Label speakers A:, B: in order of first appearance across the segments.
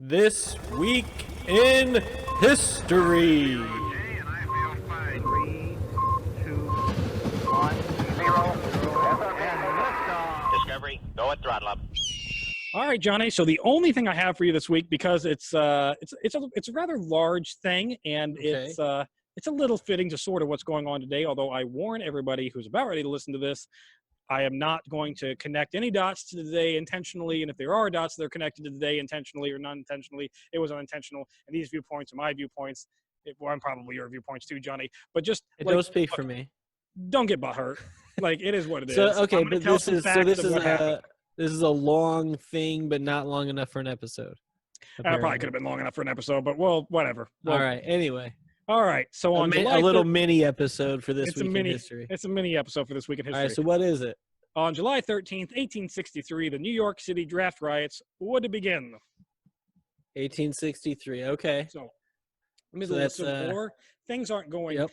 A: This week in history.
B: Three, two, one, zero, and liftoff.
C: Discovery, go at throttle up.
D: All right, Johnny. So the only thing I have for you this week, because it's a rather large thing, and
A: Okay.
D: it's a little fitting to sort of what's going on today. Although I warn everybody who's about ready to listen to this, I am not going to connect any dots to today intentionally, and if there are dots that are connected to today intentionally or non-intentionally, it was unintentional. And these viewpoints are my viewpoints. Well, I'm probably your viewpoints too, Johnny. But just
A: Don't speak for me.
D: don't get butthurt. Like, it is what it is.
A: So okay,
D: I'm gonna
A: but
D: tell
A: this
D: some
A: is
D: facts of what happened.
A: this is a long thing, but not long enough for an episode.
D: Probably could have been long enough for an episode, but well, whatever. Well,
A: All right. Anyway,
D: All right. So on July
A: a little mini episode for this
D: it's a
A: week
D: mini
A: in history.
D: It's a mini episode for this week in
A: All
D: history.
A: right. So what is it?
D: On July 13th, 1863, the New York City draft riots would begin.
A: 1863. Okay.
D: So, middle of the Civil War, things aren't going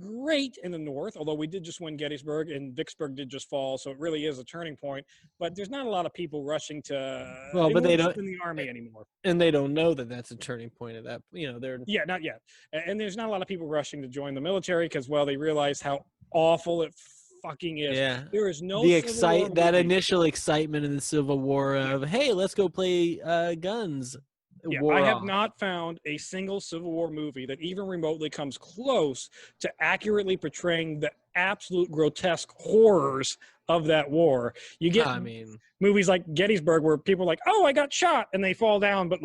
D: great in the North, although we did just win Gettysburg and Vicksburg did just fall, so it really is a turning point. But there's not a lot of people rushing to
A: But they don't
D: in the army anymore,
A: and they don't know that that's a turning point of that. They're
D: not yet. And there's not a lot of people rushing to join the military because, well, they realize how awful it fucking is.
A: Yeah.
D: There is no
A: that initial excitement in the Civil War of hey, let's go play guns.
D: Yeah, I have not found a single Civil War movie that even remotely comes close to accurately portraying the absolute grotesque horrors of that war. You get movies like Gettysburg where people are like, oh, I got shot, and they fall down, but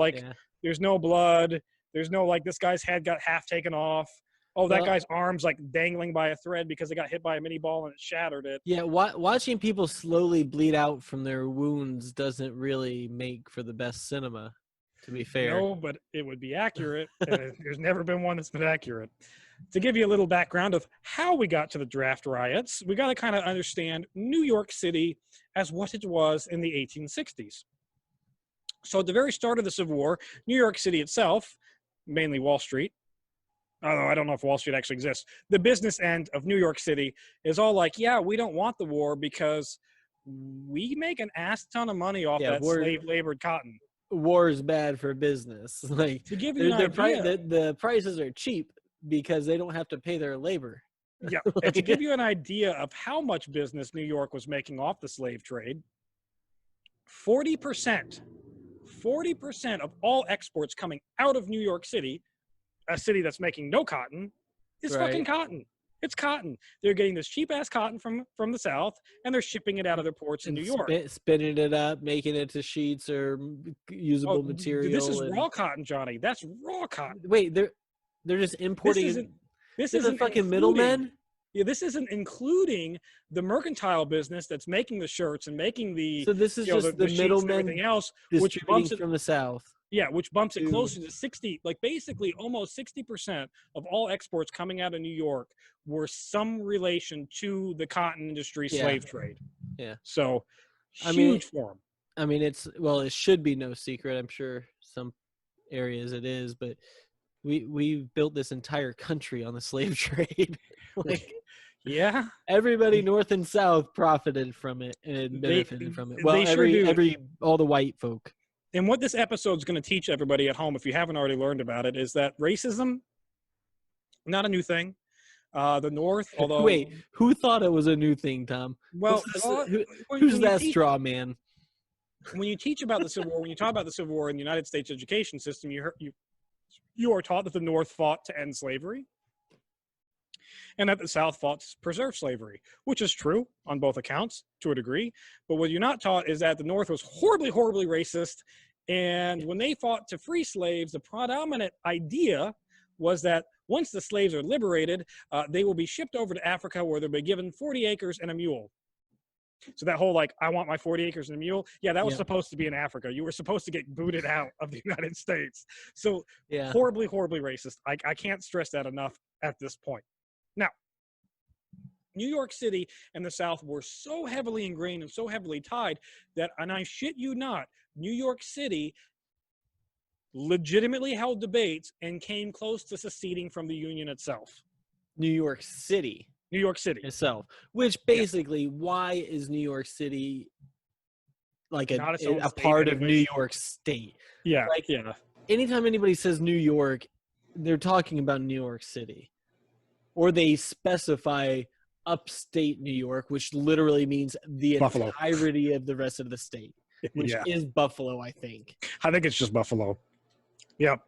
D: there's no blood. There's no this guy's head got half taken off. Oh, that guy's arm's dangling by a thread because they got hit by a mini ball and it shattered it.
A: Yeah, watching people slowly bleed out from their wounds doesn't really make for the best cinema, to be fair.
D: No, but it would be accurate. There's never been one that's been accurate. To give you a little background of how we got to the draft riots, we got to kind of understand New York City as what it was in the 1860s. So at the very start of the Civil War, New York City itself, mainly Wall Street, although I don't know if Wall Street actually exists, the business end of New York City is all like, yeah, we don't want the war because we make an ass ton of money off that slave-labored cotton.
A: War is bad for business.
D: To give you an idea,
A: the prices are cheap because they don't have to pay their labor.
D: Yeah, and to give you an idea of how much business New York was making off the slave trade, 40% of all exports coming out of New York City, a city that's making no cotton, is fucking cotton. It's cotton. They're getting this cheap-ass cotton from the South, and they're shipping it out of their ports in New York.
A: Spinning it up, making it to sheets or usable material.
D: This is raw cotton, Johnny. That's raw cotton.
A: Wait, they're just importing.
D: This isn't
A: fucking middlemen.
D: Yeah, this isn't including the mercantile business that's making the shirts and making the.
A: So this is just the middlemen,
D: everything else,
A: which bumps it from the South.
D: Yeah, which bumps it closer to 60, basically almost 60% of all exports coming out of New York were some relation to the cotton industry slave trade.
A: Yeah.
D: So huge for them.
A: I mean, it should be no secret. I'm sure some areas it is, but we built this entire country on the slave trade.
D: Yeah.
A: Everybody north and south profited from it and benefited from it. Well, all the white folk.
D: And what this episode is going to teach everybody at home, if you haven't already learned about it, is that racism, not a new thing. The North, although...
A: Wait, who thought it was a new thing, Tom?
D: Well,
A: who's that straw man?
D: When you teach about the Civil War, when you talk about the Civil War in the United States education system, you are taught that the North fought to end slavery and that the South fought to preserve slavery, which is true on both accounts to a degree. But what you're not taught is that the North was horribly, horribly racist. And when they fought to free slaves, the predominant idea was that once the slaves are liberated, they will be shipped over to Africa where they'll be given 40 acres and a mule. So that whole, I want my 40 acres and a mule, that was supposed to be in Africa. You were supposed to get booted out of the United States. So horribly, horribly racist. I can't stress that enough at this point. Now, New York City and the South were so heavily ingrained and so heavily tied that, and I shit you not, New York City legitimately held debates and came close to seceding from the Union itself.
A: New York City
D: itself.
A: Which basically, why is New York City like
D: Not its own
A: a
D: state
A: part of New
D: anyways.
A: York State.
D: Yeah,
A: Like
D: yeah.
A: anytime anybody says New York, they're talking about New York City, or they specify upstate New York, which literally means the
D: Buffalo.
A: entirety of the rest of the state, which
D: Yeah.
A: is Buffalo, I think.
D: I think it's just Buffalo. Yep.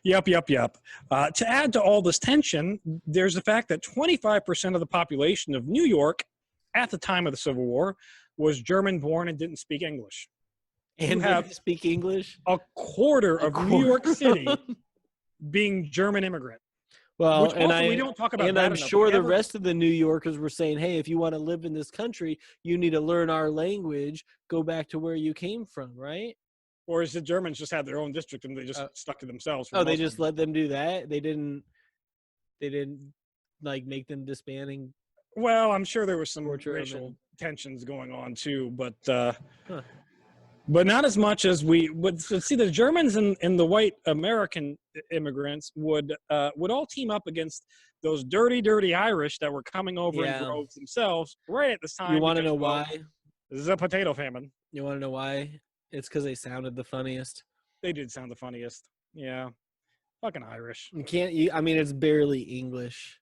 D: Yep. To add to all this tension, there's the fact that 25% of the population of New York at the time of the Civil War was German born and didn't speak English.
A: And
D: have
A: didn't speak English.
D: A quarter of New York City being German immigrant.
A: Well,
D: Which also we don't talk about
A: and
D: that
A: I'm
D: enough.
A: sure the rest of the New Yorkers were saying, "Hey, if you want to live in this country, you need to learn our language. Go back to where you came from, right?"
D: Or is the Germans just had their own district and they just stuck to themselves?
A: Oh, they just let them do that. They didn't like make them disbanding.
D: Well, I'm sure there was some
A: Torture
D: racial tensions going on too, but
A: Huh.
D: but not as much as we would. So see, the Germans and the white American immigrants would all team up against those dirty Irish that were coming over in droves themselves right at this time.
A: You want to know why?
D: This is a potato famine.
A: You want to know why? It's because they sounded the funniest.
D: They did sound the funniest. Yeah. Fucking Irish.
A: I mean, it's barely English.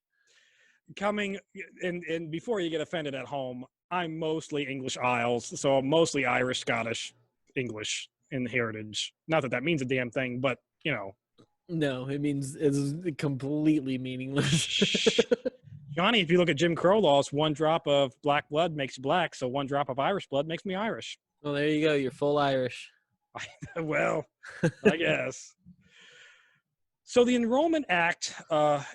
D: Coming, and before you get offended at home, I'm mostly English Isles, so I'm mostly Irish, Scottish, English in heritage. Not that that means a damn thing, but, you know.
A: No, it's completely meaningless.
D: Johnny, if you look at Jim Crow laws, 1 drop of black blood makes you black, so 1 drop of Irish blood makes me Irish.
A: Well, there you go. You're full Irish.
D: Well, I guess. So the Enrollment Act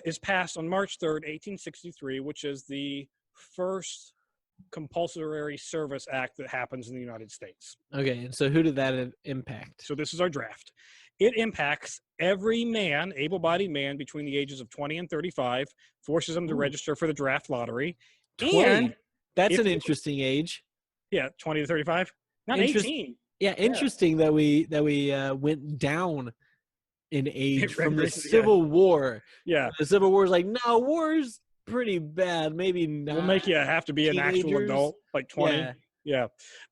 D: is passed on March 3rd, 1863, which is the first compulsory service act that happens in the United States.
A: Okay, and so who did that impact?
D: So this is our draft. It impacts every man, able-bodied man between the ages of 20 and 35, forces them to register for the draft lottery.
A: 20.
D: And
A: that's an interesting age.
D: Yeah, 20 to 35. Not 18.
A: Yeah, interesting that we went down in age from the Civil War.
D: Yeah.
A: The Civil War is like, no, war's pretty bad. Maybe not.
D: We'll make you have to be an actual adult, like 20. Yeah.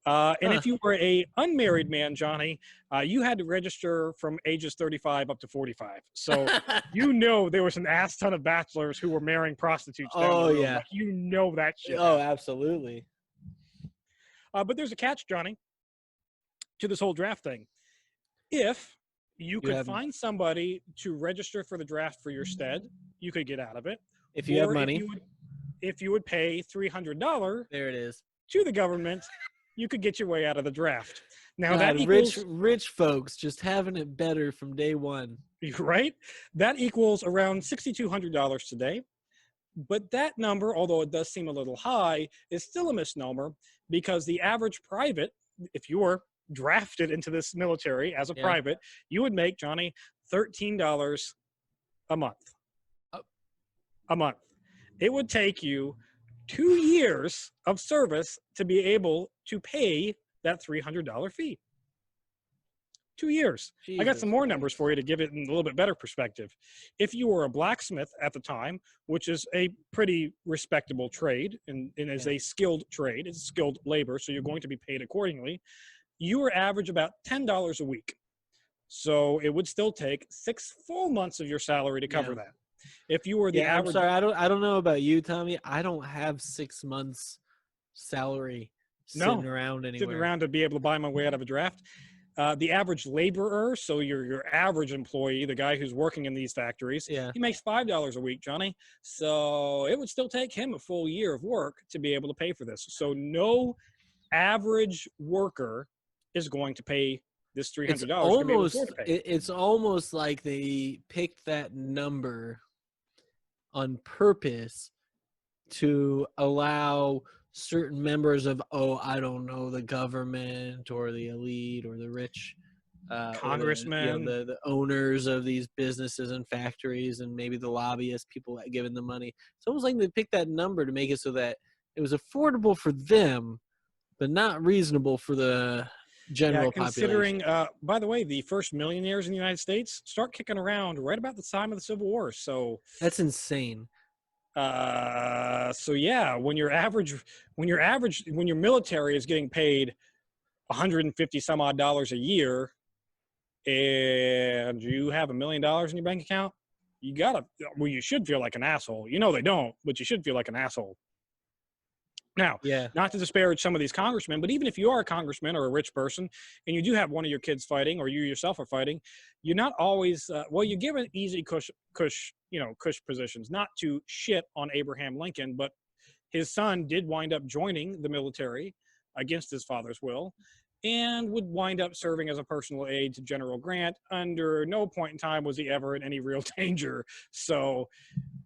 D: And if you were a unmarried man, Johnny, you had to register from ages 35 up to 45. So you know there was an ass ton of bachelors who were marrying prostitutes.
A: Oh, yeah.
D: Like, you know that shit.
A: Oh, absolutely.
D: But there's a catch, Johnny, to this whole draft thing. If you could find somebody to register for the draft for your stead, you could get out of it.
A: If you have money.
D: If you would pay $300
A: there it is.
D: to the government, you could get your way out of the draft. Now
A: God,
D: that equals,
A: rich folks just having it better from day one.
D: Right? That equals around $6,200 today. But that number, although it does seem a little high, is still a misnomer because the average private, if you were drafted into this military as a private, you would make, Johnny, $13 a month. A month. It would take you 2 years of service to be able to pay that $300 fee. 2 years. Jesus. I got some more numbers for you to give it in a little bit better perspective. If you were a blacksmith at the time, which is a pretty respectable trade and is a skilled trade, it's skilled labor, so you're going to be paid accordingly, you were average about $10 a week. So it would still take 6 full months of your salary to cover that. If you were the average,
A: I'm sorry, I don't know about you, Tommy. I don't have 6 months salary sitting around anywhere.
D: Sitting around to be able to buy my way out of a draft. The average laborer, so your average employee, the guy who's working in these factories, he makes $5 a week, Johnny. So it would still take him a full year of work to be able to pay for this. So no average worker is going to pay this $300 to be able to afford to pay.
A: It's almost like they picked that number on purpose to allow certain members of, I don't know, the government or the elite or the rich
D: congressmen,
A: the owners of these businesses and factories, and maybe the lobbyists, people that giving the money. It's almost like they picked that number to make it so that it was affordable for them, but not reasonable for the general
D: considering,
A: population.
D: By the way, the first millionaires in the United States start kicking around right about the time of the Civil War. So
A: that's insane.
D: So yeah, when your military is getting paid $150 some odd a year, and you have $1 million in your bank account, you should feel like an asshole. You know they don't, but you should feel like an asshole. Now,
A: Yeah.
D: not to disparage some of these congressmen, but even if you are a congressman or a rich person and you do have one of your kids fighting, or you yourself are fighting, you're not always you're given easy cush positions. Not to shit on Abraham Lincoln, but his son did wind up joining the military against his father's will, and would wind up serving as a personal aide to General Grant. Under no point in time was he ever in any real danger. So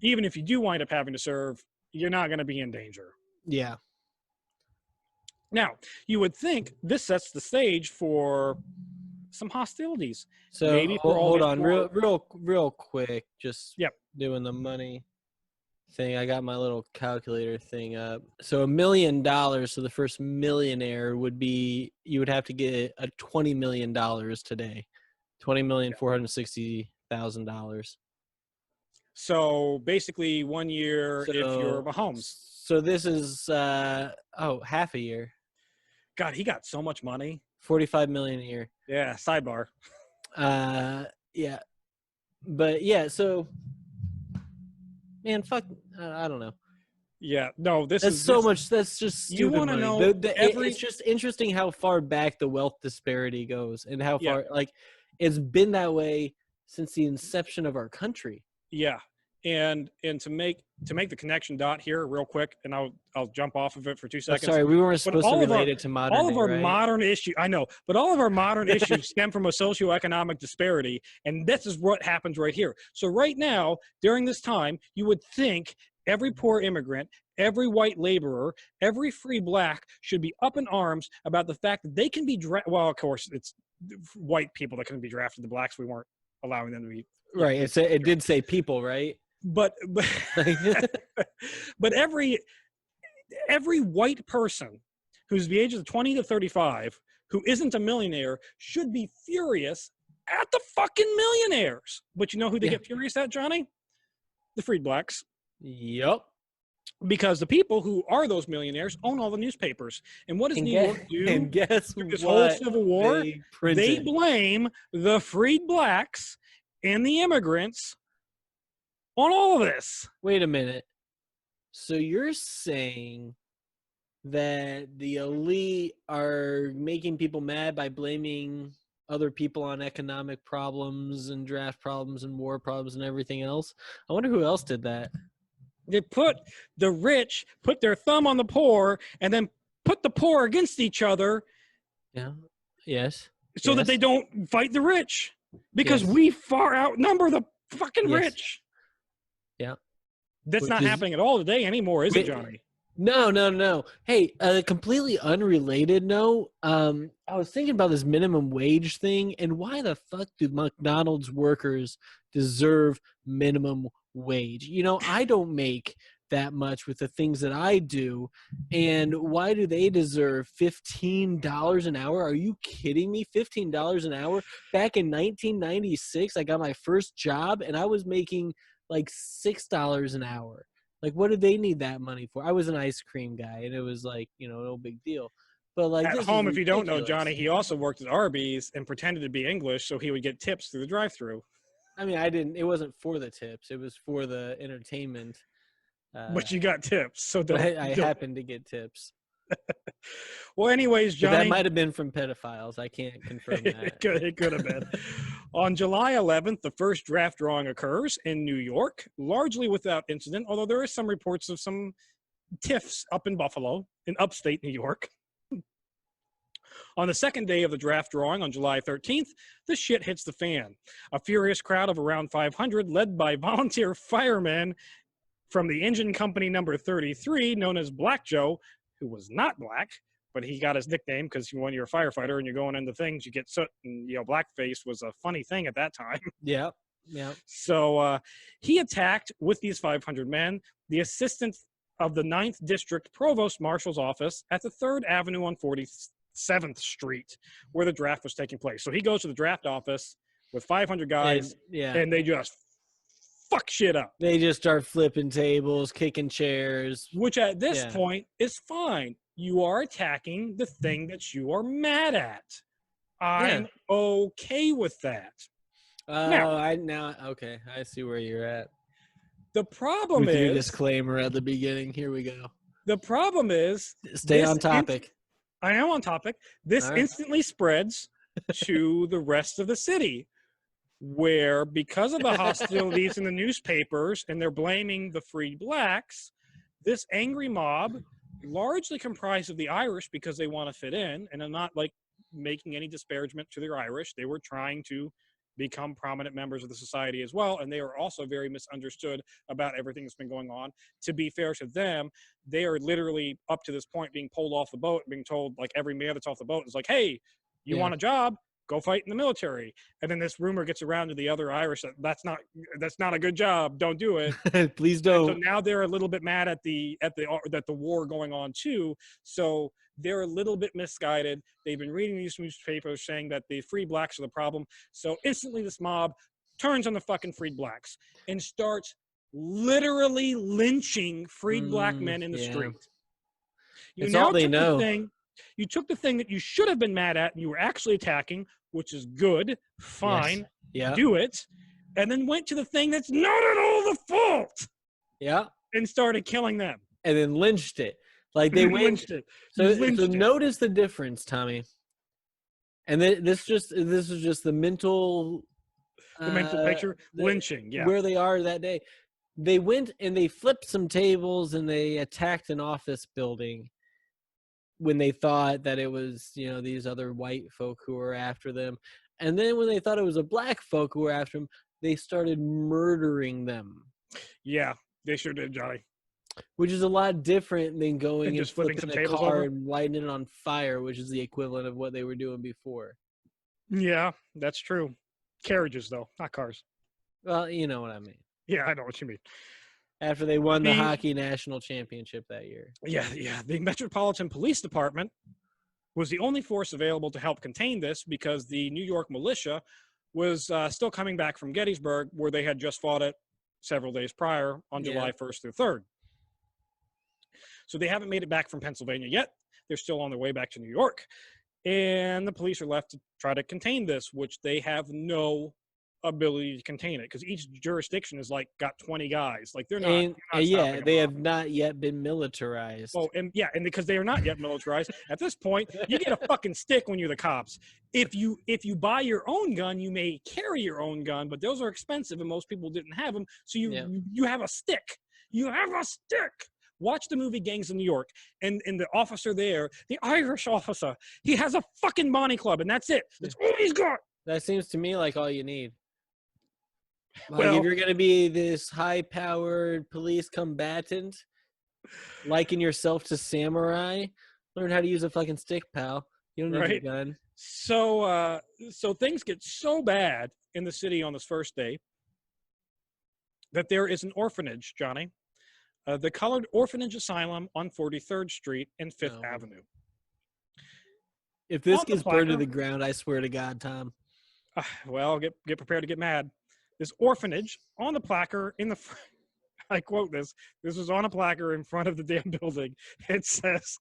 D: even if you do wind up having to serve, you're not going to be in danger.
A: Yeah.
D: Now, you would think this sets the stage for some hostilities.
A: So
D: Maybe for all
A: hold
D: these
A: on, real quick. Just
D: Yep.
A: doing the money thing. I got my little calculator thing up. So $1 million. So the first millionaire you would have to get a $20 million today. $20,460,000.
D: So basically 1 year if you're Mahomes.
A: So this is half a year.
D: God, he got so much money.
A: $45 million a year.
D: Yeah, sidebar.
A: Yeah. But yeah, so man, fuck, I don't know.
D: Yeah, no,
A: That's just stupid.
D: You wanna
A: money.
D: know
A: It's just interesting how far back the wealth disparity goes, and how far it's been that way since the inception of our country.
D: Yeah. And to make the connection dot here real quick, and I'll jump off of it for 2 seconds.
A: Sorry, we weren't supposed to relate it to modern.
D: All of our
A: right?
D: modern issues, I know, but all of our modern issues stem from a socioeconomic disparity, and this is what happens right here. So right now, during this time, you would think every poor immigrant, every white laborer, every free black should be up in arms about the fact that they can be well, of course, it's white people that can be drafted. The blacks, we weren't allowing them to be.
A: Right. It did say people, right?
D: But every white person who's the ages of 20 to 35 who isn't a millionaire should be furious at the fucking millionaires. But you know who they get furious at, Johnny? The freed blacks.
A: Yep.
D: Because the people who are those millionaires own all the newspapers. And what does New York do?
A: And guess
D: through this
A: what?
D: whole Civil War? They blame the freed blacks and the immigrants on all of this.
A: Wait a minute. So you're saying that the elite are making people mad by blaming other people on economic problems and draft problems and war problems and everything else? I wonder who else did that.
D: The rich put their thumb on the poor and then put the poor against each other.
A: Yeah. Yes.
D: So that they don't fight the rich. Because we far outnumber the fucking rich.
A: Yeah.
D: That's not happening at all today anymore, is it, Johnny?
A: No. Hey, completely unrelated note. I was thinking about this minimum wage thing, and why the fuck do McDonald's workers deserve minimum wage? You know, I don't make that much with the things that I do, and why do they deserve $15 an hour? Are you kidding me? $15 an hour? Back in 1996, I got my first job, and I was making like $6 an hour. Like, what did they need that money for? I was an ice cream guy, and it was like, you know, no big deal. But like
D: at home, if you don't know, Johnny, he also worked at Arby's and pretended to be English so he would get tips through the drive-thru.
A: I mean, I didn't. It wasn't for the tips. It was for the entertainment.
D: But you got tips, so
A: I happened to get tips.
D: Well, anyways, Johnny,
A: but that might have been from pedophiles. I can't confirm that.
D: It could have been. On July 11th, the first draft drawing occurs in New York, largely without incident, although there is some reports of some tiffs up in Buffalo, in upstate New York. On the second day of the draft drawing, on July 13th, the shit hits the fan. A furious crowd of around 500, led by volunteer firemen from the engine company number 33, known as Black Joe, who was not black, but he got his nickname because when you're a firefighter and you're going into things, you get soot, and you know, blackface was a funny thing at that time.
A: Yeah.
D: So he attacked with these 500 men the assistant of the 9th District Provost Marshal's office at the 3rd Avenue on 47th Street, where the draft was taking place. So he goes to the draft office with 500 guys, and they just fuck shit up.
A: They just start flipping tables, kicking chairs.
D: Which at this point is fine. you are attacking the thing that you are mad at. I'm
A: Yeah.
D: okay with that. Now,
A: Okay, I see where you're at.
D: the problem
A: With your
D: is,
A: disclaimer at the beginning. Here we go.
D: Stay
A: on topic.
D: I am on topic. This
A: All right.
D: instantly spreads to the rest of the city, where because of the hostilities in the newspapers and they're blaming the freed blacks, this angry mob, largely comprised of the Irish because they want to fit in, and I'm not like making any disparagement to the Irish. They were trying to become prominent members of the society as well, and they are also very misunderstood about everything that's been going on. To be fair to them, they are literally up to this point being pulled off the boat, being told, like, every man that's off the boat is like, hey, you
A: Yeah.
D: want a job, go fight in the military. And then this rumor gets around to the other Irish that that's not a good job, don't do it.
A: Please
D: And so
A: don't.
D: now they're a little bit mad at the war going on too. So they're a little bit misguided. They've been reading these newspapers saying that the free blacks are the problem. So instantly this mob turns on the fucking freed blacks and starts literally lynching freed black men in the
A: Yeah.
D: street.
A: It's all they know.
D: You took the thing that you should have been mad at and you were actually attacking, which is good, fine,
A: Yes. Yeah.
D: do it, and then went to the thing that's not at all the fault
A: Yeah.
D: and started killing them.
A: And then lynched it. Like they went.
D: Lynched it.
A: So
D: Lynched it.
A: notice the difference, Tommy. And this is just the mental.
D: The mental picture, lynching, yeah.
A: Where they are that day. They went and they flipped some tables and they attacked an office building when they thought that it was, these other white folk who were after them. And then when they thought it was a black folk who were after them, they started murdering them.
D: Yeah, they sure did, Johnny.
A: Which is a lot different than going and
D: just flipping
A: flipping
D: some
A: a
D: tables
A: car
D: over?
A: and lighting it on fire, which is the equivalent of what they were doing before.
D: Yeah, that's true. Carriages, though, not cars.
A: Well, you know what I mean.
D: Yeah, I know what you mean.
A: After they won the hockey national championship that year.
D: Yeah. The Metropolitan Police Department was the only force available to help contain this because the New York militia was still coming back from Gettysburg, where they had just fought it several days prior on July 1st through 3rd. So they haven't made it back from Pennsylvania yet. They're still on their way back to New York. And the police are left to try to contain this, which they have no ability to contain it because each jurisdiction is like got 20 guys. Like they're not.
A: They have not yet been militarized.
D: Oh, and because they are not yet militarized at this point, you get a fucking stick when you're the cops. If you buy your own gun, you may carry your own gun, but those are expensive and most people didn't have them. So you have a stick. You have a stick. Watch the movie Gangs of New York, and the officer there, the Irish officer, he has a fucking Bonnie Club, and that's it. That's all he's got.
A: That seems to me like all you need. Like
D: Well,
A: if you're going to be this high-powered police combatant, liken yourself to samurai, learn how to use a fucking stick, pal. You don't need a gun.
D: So things get so bad in the city on this first day that there is an orphanage, Johnny. The Colored Orphanage Asylum on 43rd Street and 5th Avenue.
A: If this gets burned to the ground, I swear to God, Tom.
D: Well, get prepared to get mad. This orphanage on the placard in the I quote this. This was on a placard in front of the damn building. It says,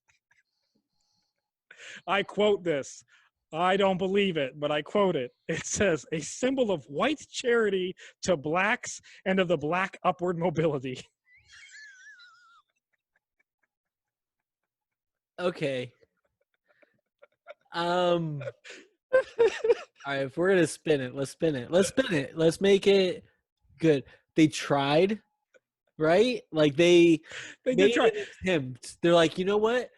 D: I quote this. I don't believe it, but I quote it. It says, a symbol of white charity to blacks and of the black upward mobility.
A: Okay. All right, if we're gonna spin it, let's spin it. Let's make it good. They tried, right? Like they
D: did try.
A: An attempt. They're like, you know what?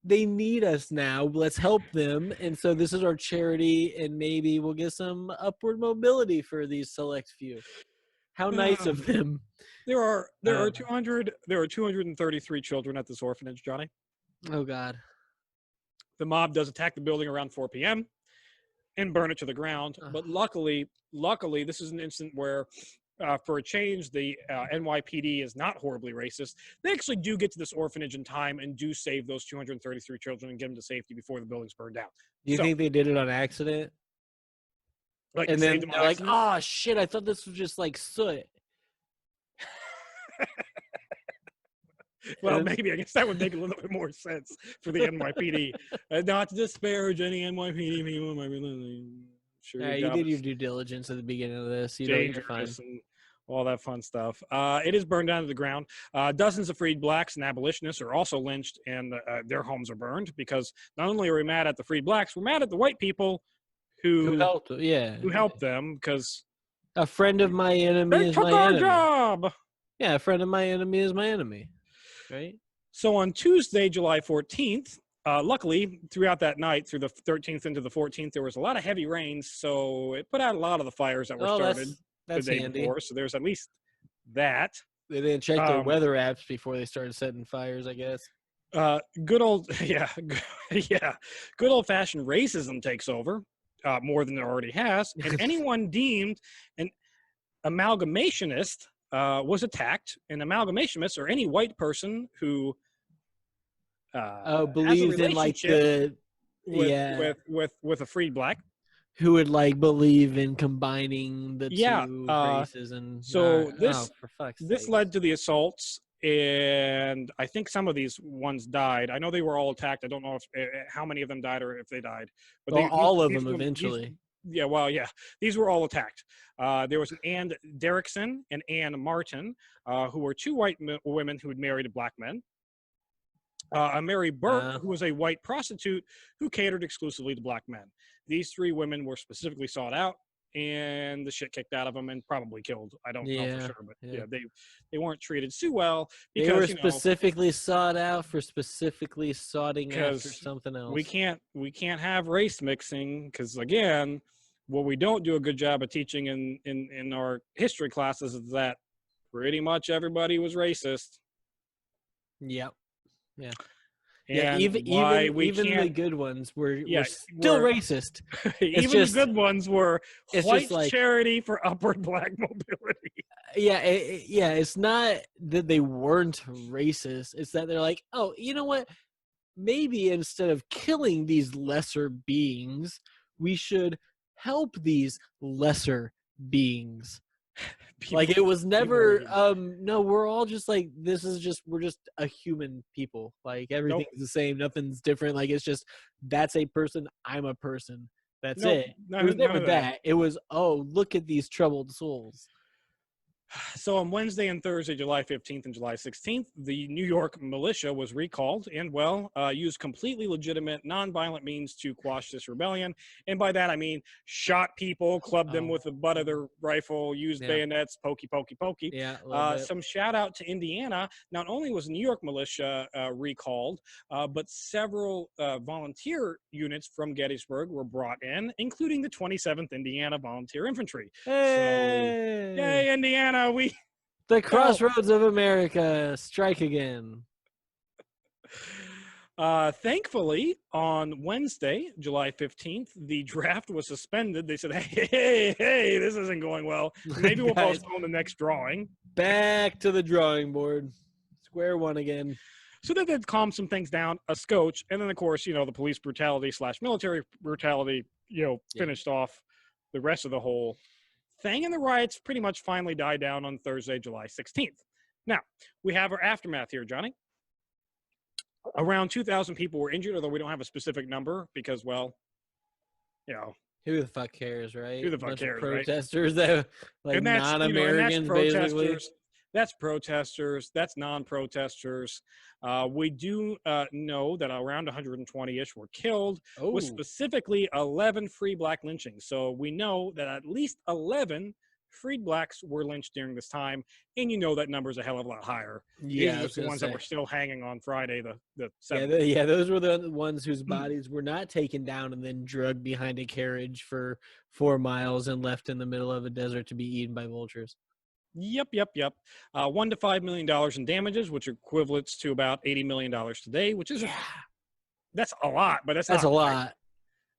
A: They need us now. Let's help them. And so this is our charity, and maybe we'll get some upward mobility for these select few. How nice of them.
D: There are 233 children at this orphanage, Johnny.
A: Oh God.
D: The mob does attack the building around 4 p.m. and burn it to the ground. But luckily, this is an incident where, for a change, the NYPD is not horribly racist. They actually do get to this orphanage in time and do save those 233 children and get them to safety before the building's burned down.
A: Do you think they did it on accident? And then they're like, oh, shit, I thought this was just like soot.
D: Well, maybe I guess that would make a little bit more sense for the NYPD. Not to disparage any NYPD people, sure your
A: You
D: job
A: did your
D: is
A: due diligence at the beginning of this. You're fine.
D: dangerous and all that fun stuff. It is burned down to the ground. Dozens of freed blacks and abolitionists are also lynched, and their homes are burned because not only are we mad at the freed blacks, we're mad at the white people
A: Who
D: who
A: helped? Yeah.
D: helped them because
A: A friend of my enemy
D: they
A: is
D: took
A: my
D: our
A: enemy.
D: job.
A: Yeah, a friend of my enemy is my enemy. Right?
D: So on Tuesday, July 14th, luckily throughout that night, through the 13th into the 14th, there was a lot of heavy rains, so it put out a lot of the fires that were
A: Oh,
D: started the
A: that's
D: day
A: handy.
D: before. So there's at least that.
A: They didn't check their
D: Um,
A: weather apps before they started setting fires, I guess.
D: Good old yeah, good old fashioned racism takes over more than it already has, and anyone deemed an amalgamationist was attacked. An amalgamationist, or any white person who has a
A: Believes in like
D: relationship
A: the
D: with a freed black.
A: who would like believe in combining the
D: Yeah,
A: two races and
D: so
A: for fuck's
D: this
A: sake.
D: led to the assaults, and I think some of these ones died. I know they were all attacked. I don't know if how many of them died or if they died, but
A: Well, all of
D: these
A: them
D: were-
A: eventually.
D: these were all attacked. There was an Ann Derrickson and Ann Martin, who were two white women who had married black men. A Mary Burke, who was a white prostitute who catered exclusively to black men. These three women were specifically sought out, and the shit kicked out of them and probably killed. I don't know for sure, but they weren't treated too well because
A: They were specifically sought out for specifically soughting after something else.
D: We can't have race mixing because, again, what we don't do a good job of teaching in our history classes is that pretty much everybody was racist.
A: Yep. Yeah.
D: And
A: even the good ones were still racist.
D: Even the good ones were white
A: like,
D: charity for upward black mobility.
A: It's not that they weren't racist. It's that they're like, oh, you know what? Maybe instead of killing these lesser beings, we should help these lesser beings. Like it was never no, we're all just like we're just a human people. Like everything's the same, nothing's different. Like it's just that's a person, I'm a person. That's it. It was never that. It was, oh, look at these troubled souls.
D: So on Wednesday and Thursday, July 15th and July 16th, the New York militia was recalled and, used completely legitimate, nonviolent means to quash this rebellion. And by that, I mean shot people, clubbed them with the butt of their rifle, used bayonets, pokey.
A: Yeah,
D: some shout out to Indiana. Not only was New York militia recalled, but several volunteer units from Gettysburg were brought in, including the 27th Indiana Volunteer Infantry.
A: Hey!
D: So, yay, Indiana!
A: The crossroads of America strike again.
D: Thankfully, on Wednesday, July 15th, the draft was suspended. They said, hey, this isn't going well. Maybe we'll postpone the next drawing.
A: Back to the drawing board. Square one again.
D: So that they'd calm some things down a scotch. And then, of course, the police brutality / military brutality, finished off the rest of the whole thing, and the riots pretty much finally died down on Thursday, July 16th. Now, we have our aftermath here, Johnny. Around 2,000 people were injured, although we don't have a specific number because,
A: who the fuck cares, right?
D: Who the fuck cares,
A: protesters that like non-Americans, basically.
D: That's protesters. That's non-protesters. We do know that around 120-ish were killed, with specifically 11 free black lynchings. So we know that at least 11 freed blacks were lynched during this time, and that number is a hell of a lot higher.
A: Yeah,
D: these are just the ones that were still hanging on Friday, the 7th.
A: Those were the ones whose bodies were not taken down and then dragged behind a carriage for 4 miles and left in the middle of a desert to be eaten by vultures.
D: Yep. $1 to $5 million in damages, which equates to about $80 million today, which is that's a lot, but that's
A: a lot.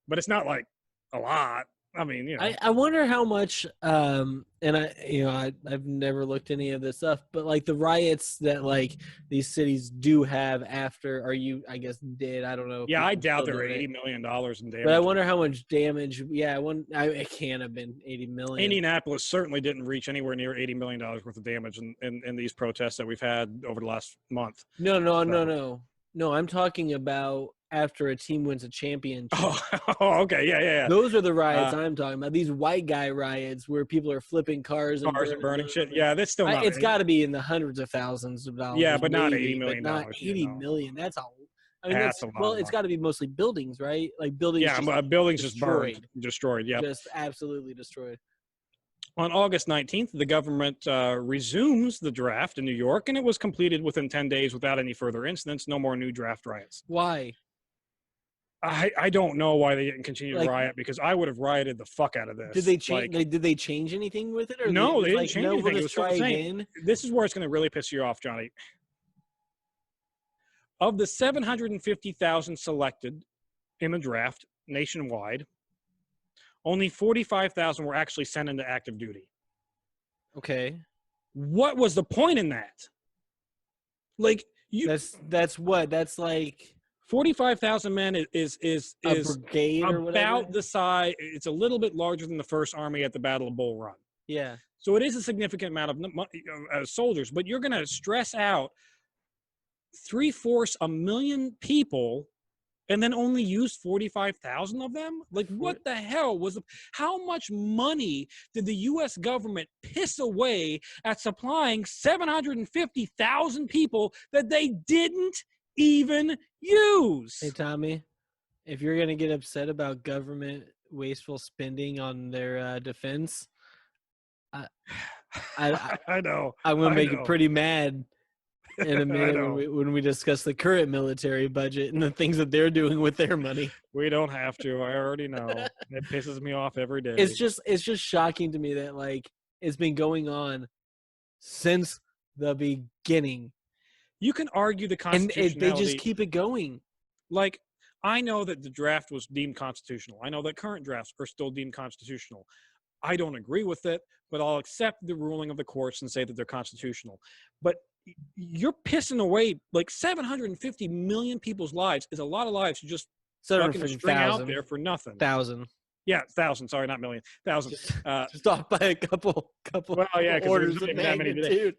D: But it's not like a lot. I mean, you know.
A: I wonder how much and I've never looked any of this up, but like the riots that like these cities do have after, or you I guess did, I don't know if
D: Yeah, I
A: people
D: doubt
A: still
D: there are
A: doing
D: $80
A: it,
D: million in
A: but I
D: damage.
A: wonder how much damage. Yeah, it can't have been 80 million.
D: Indianapolis certainly didn't reach anywhere near $80 million worth of damage in these protests that we've had over the last month.
A: No. I'm talking about after a team wins a championship.
D: Oh, okay. Yeah.
A: Those are the riots
D: Uh,
A: I'm talking about. These white guy riots where people are flipping cars and
D: Cars and
A: burning
D: burning
A: them.
D: shit. Yeah, that's still not.
A: It's got to be in the hundreds of thousands of
D: Yeah,
A: dollars,
D: but not $80
A: maybe, but
D: million.
A: not
D: You
A: 80
D: know,
A: million. That's all. I mean,
D: that's a lot of
A: it's
D: money.
A: got to be mostly buildings, right? Like buildings
D: Yeah,
A: just
D: buildings just burned, destroyed. Yeah.
A: just absolutely destroyed.
D: On August 19th, the government resumes the draft in New York, and it was completed within 10 days without any further incidents. No more new draft riots.
A: Why?
D: I don't know why they didn't continue to
A: Like,
D: riot, because I would have rioted the fuck out of this.
A: did they change?
D: Like,
A: Did they change anything with it, or
D: no,
A: it was
D: they didn't
A: like,
D: change
A: no,
D: anything.
A: we'll
D: It
A: just
D: was still
A: try
D: the same.
A: again?
D: This is where it's going to really piss you off, Johnny. Of the 750,000 selected in the draft nationwide, only 45,000 were actually sent into active duty.
A: Okay,
D: What was the point in that? Like,
A: that's what that's like
D: 45,000 men is
A: a brigade or whatever.
D: about the size. It's a little bit larger than the First Army at the Battle of Bull Run.
A: Yeah,
D: So it is a significant amount of soldiers, but you're going to stress out 3/4 million people and then only use 45,000 of them? Like, what the hell how much money did the U.S. government piss away at supplying 750,000 people that they didn't even use?
A: Hey Tommy, if you're gonna get upset about government wasteful spending on their defense, I
D: I know.
A: I'm gonna make you
D: know.
A: pretty mad in a
D: I
A: minute
D: know.
A: when we discuss the current military budget and the things that they're doing with their money.
D: We don't have to. I already know. It pisses me off every day.
A: It's just shocking to me that like it's been going on since the beginning,
D: You can argue the
A: and
D: constitutionality.
A: they just keep it going.
D: Like, I know that the draft was deemed constitutional. I know that current drafts are still deemed constitutional. I don't agree with it, but I'll accept the ruling of the courts and say that they're constitutional. But you're pissing away like 750 million people's lives is a lot of lives you just fucking string out there for nothing.
A: 1,000.
D: Yeah, 1,000. Sorry, not million. 1,000.
A: Just off by a couple.
D: Well, yeah, because
A: orders
D: there's
A: of
D: not that many today.
A: magnitude.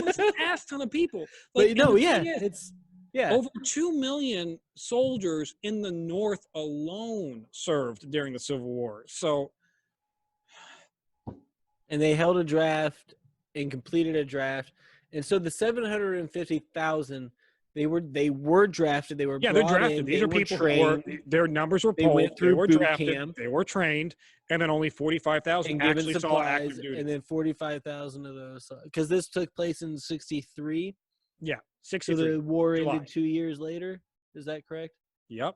D: That's an ass ton of people.
A: But no,
D: and the
A: yeah,
D: thing is,
A: it's yeah.
D: over 2 million soldiers in the North alone served during the Civil War. So,
A: and they held a draft and completed a draft, and so the 750,000 they were drafted. They were
D: yeah, they're
A: brought
D: drafted.
A: in,
D: These
A: they
D: are
A: were
D: people
A: trained,
D: who were, their numbers were
A: they
D: polled,
A: went
D: they
A: through
D: were
A: boot
D: drafted,
A: camp.
D: they were trained, and then only 45,000
A: and given
D: actually saw
A: supplies,
D: active duty.
A: and then 45,000 of those because this took place in '63.
D: Yeah,
A: So
D: 63.
A: the war
D: July.
A: ended 2 years later. Is that correct?
D: Yep.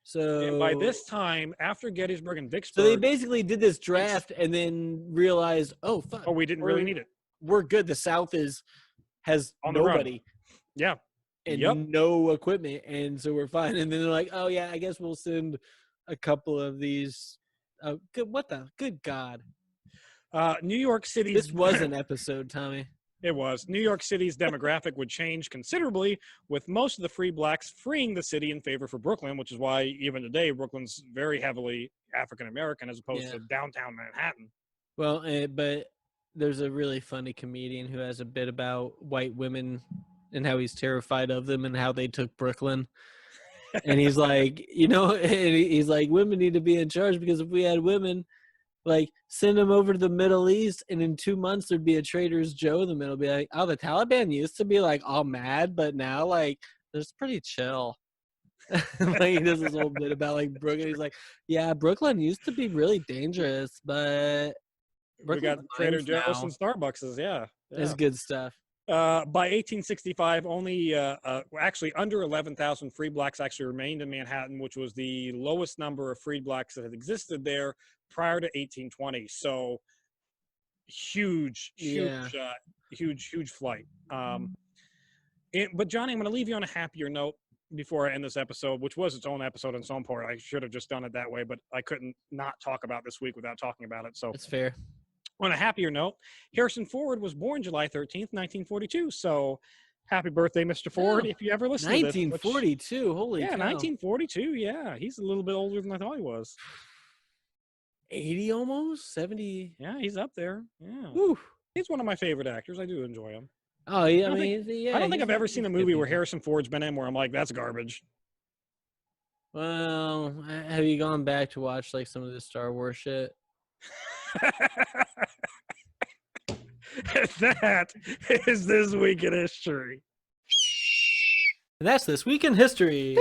A: So
D: And by this time, after Gettysburg and
A: so
D: Vicksburg,
A: they basically did this draft and then realized, oh fuck,
D: we didn't really need it.
A: We're good. The South has
D: On the run.
A: nobody
D: Yeah.
A: and
D: Yep.
A: no equipment, and so we're fine. And then they're like, oh yeah, I guess we'll send a couple of these. Good God!
D: New York City's
A: This was an episode, Tommy.
D: It was. New York City's demographic would change considerably, with most of the free blacks freeing the city in favor for Brooklyn, which is why even today Brooklyn's very heavily African American as opposed to downtown Manhattan.
A: Well, but there's a really funny comedian who has a bit about white women and how he's terrified of them and how they took Brooklyn. And he's like, he's like, women need to be in charge because if we had women, like, send them over to the Middle East, and in 2 months there'd be a Trader's Joe in the middle. Be like, oh, the Taliban used to be like all mad, but now like it's pretty chill. Like he does this whole bit about like Brooklyn. He's like, yeah, Brooklyn used to be really dangerous, but
D: We got Trader Joe's and Starbucks. Yeah.
A: It's good stuff.
D: By 1865, only actually under 11,000 free blacks actually remained in Manhattan, which was the lowest number of freed blacks that had existed there prior to 1820. So huge flight. But Johnny, I'm going to leave you on a happier note. before I end this episode, which was its own episode in some part. I should have just done it that way, but I couldn't not talk about this week without talking about it. So
A: That's fair.
D: on a happier note, Harrison Ford was born July 13th, 1942. So happy birthday, Mr. Ford,
A: Oh,
D: if you ever listen to this.
A: 1942. Holy
D: Yeah,
A: cow.
D: 1942. Yeah, he's a little bit older than I thought he was.
A: 80 almost? 70?
D: Yeah, he's up there. Yeah.
A: Whew.
D: He's one of my favorite actors. I do enjoy him.
A: Oh, yeah.
D: I
A: I
D: don't
A: mean, yeah,
D: I don't think
A: he's-
D: I've ever seen a
A: he's good
D: movie where
A: people.
D: Harrison Ford's been in where I'm like, that's garbage.
A: Well, have you gone back to watch like some of the Star Wars shit?
D: That is This Week in History.
A: And that's This Week in History.